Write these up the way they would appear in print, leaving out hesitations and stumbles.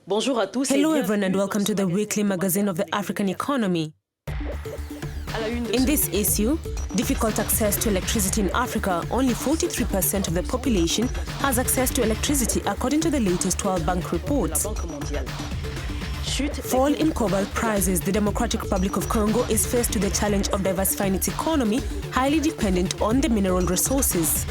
Hello everyone and welcome to the weekly magazine of the African economy. In this issue, difficult access to electricity in Africa, only 43% of the population has access to electricity according to the latest World Bank reports. Fall in cobalt prices, the Democratic Republic of Congo is faced with the challenge of diversifying its economy, highly dependent on the mineral resources.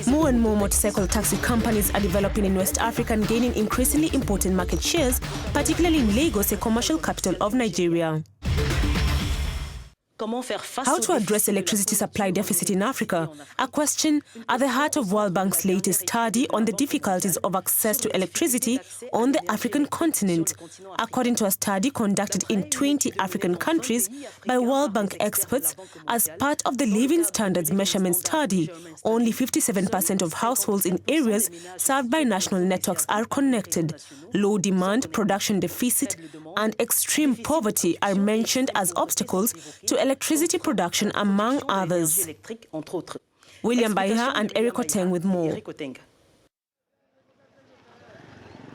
More and more motorcycle taxi companies are developing in West Africa and gaining increasingly important market shares, particularly in Lagos, a commercial capital of Nigeria. How to address electricity supply deficit in Africa? A question at the heart of World Bank's latest study on the difficulties of access to electricity on the African continent. According to a study conducted in 20 African countries by World Bank experts as part of the Living Standards Measurement Study, only 57% of households in areas served by national networks are connected. Low demand, production deficit, and extreme poverty are mentioned as obstacles to electricity production, among others. William Baiha and Eric Oteng with more.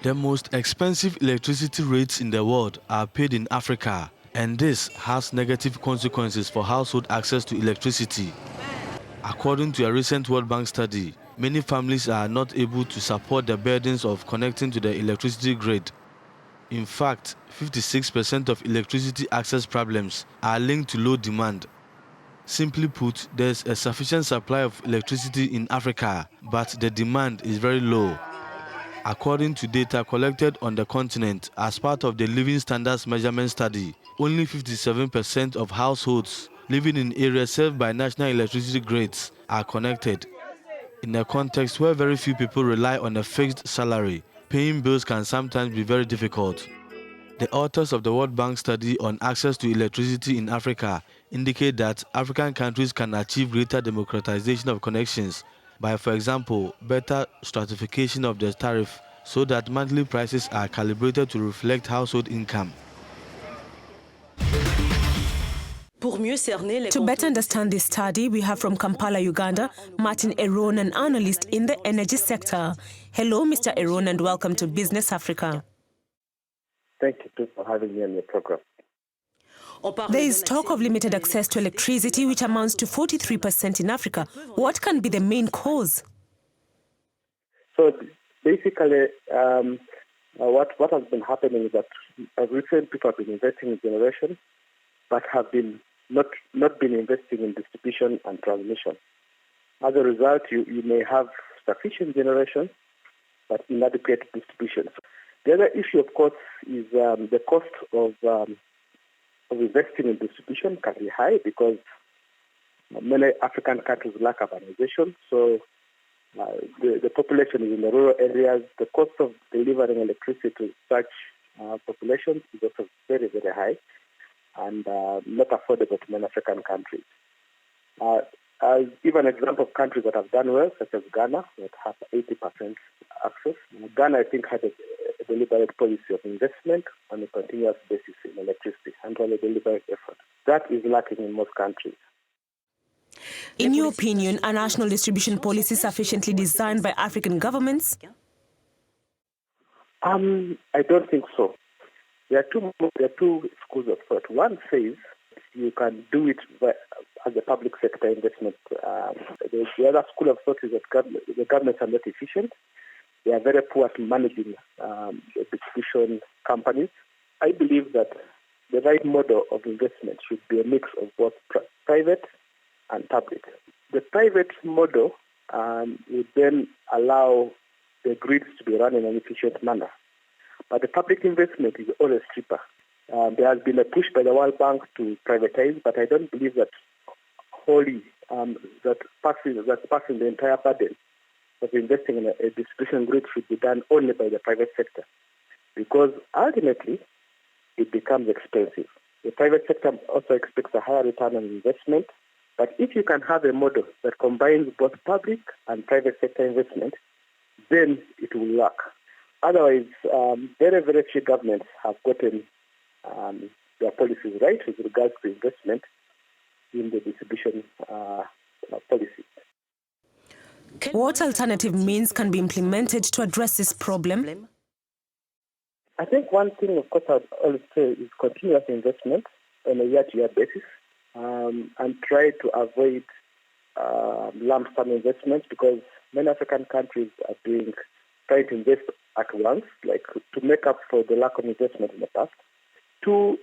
The most expensive electricity rates in the world are paid in Africa, and this has negative consequences for household access to electricity. According to a recent World Bank study, many families are not able to support the burdens of connecting to the electricity grid. In fact, 56% of electricity access problems are linked to low demand. Simply put, there's a sufficient supply of electricity in Africa, but the demand is very low. According to data collected on the continent as part of the Living Standards Measurement Study, only 57% of households living in areas served by national electricity grids are connected. In a context where very few people rely on a fixed salary, paying bills can sometimes be very difficult. The authors of the World Bank study on access to electricity in Africa indicate that African countries can achieve greater democratization of connections by, for example, better stratification of the tariff so that monthly prices are calibrated to reflect household income. To better understand this study, we have from Kampala, Uganda, Martin Eron, an analyst in the energy sector. Hello, Mr. Eron, and welcome to Business Africa. Thank you for having me on your program. There is talk of limited access to electricity, which amounts to 43% in Africa. What can be the main cause? So basically, what has been happening is that recent people have been investing in generation, but have been not been investing in distribution and transmission. As a result, you may have sufficient generation, but inadequate distribution. The other issue, of course, is the cost of investing in distribution can be high because many African countries lack urbanization. So the population is in the rural areas. The cost of delivering electricity to such populations is also very, very high and not affordable to many African countries. I'll give an example of countries that have done well, such as Ghana, that have 80% access. Ghana, I think, had a deliberate policy of investment on a continuous basis in electricity and on a deliberate effort. That is lacking in most countries. In your opinion, are national distribution policies sufficiently designed by African governments? I don't think so. There are two schools of thought. One says you can do it as a public sector investment. The other school of thought is that the governments are not efficient. They are very poor at managing the distribution companies. I believe that the right model of investment should be a mix of both private and public. The private model would then allow the grids to be run in an efficient manner. But the public investment is always cheaper. There has been a push by the World Bank to privatize, but I don't believe that wholly that passing the entire burden of investing in a distribution grid should be done only by the private sector, because ultimately it becomes expensive. The private sector also expects a higher return on investment, but if you can have a model that combines both public and private sector investment, then it will work. Otherwise, very, very few governments have gotten their policies right with regards to investment in the distribution policy. What alternative means can be implemented to address this problem? I think one thing, of course, I'd always say is continuous investment on a year-to-year basis, and try to avoid lump sum investments, because many African countries are trying to invest at once, like to make up for the lack of investment in the past. Two,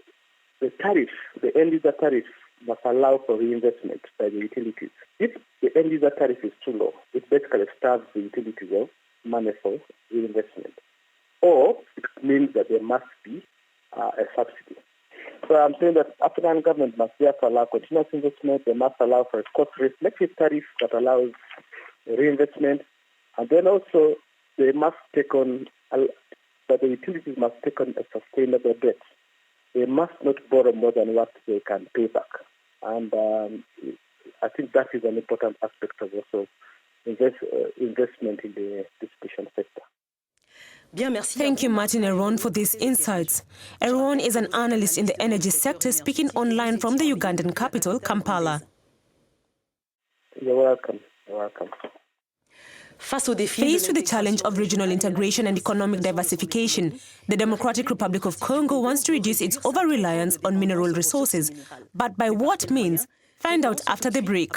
the tariff, the end-user tariff must allow for reinvestment by the utilities. If the end-user tariff is too low, it basically starves the utilities of money for reinvestment. Or it means that there must be a subsidy. So I'm saying that African government must therefore allow continuous investment. They must allow for a cost-reflective tariff that allows reinvestment. And then also they must take on, that the utilities must take on a sustainable debt. They must not borrow more than what they can pay back. And I think that is an important aspect of also investment in the distribution sector. Thank you, Martin Eron, for these insights. Eron is an analyst in the energy sector, speaking online from the Ugandan capital, Kampala. You're welcome. You're welcome. Faced with the challenge of regional integration and economic diversification, the Democratic Republic of Congo wants to reduce its over-reliance on mineral resources. But by what means? Find out after the break.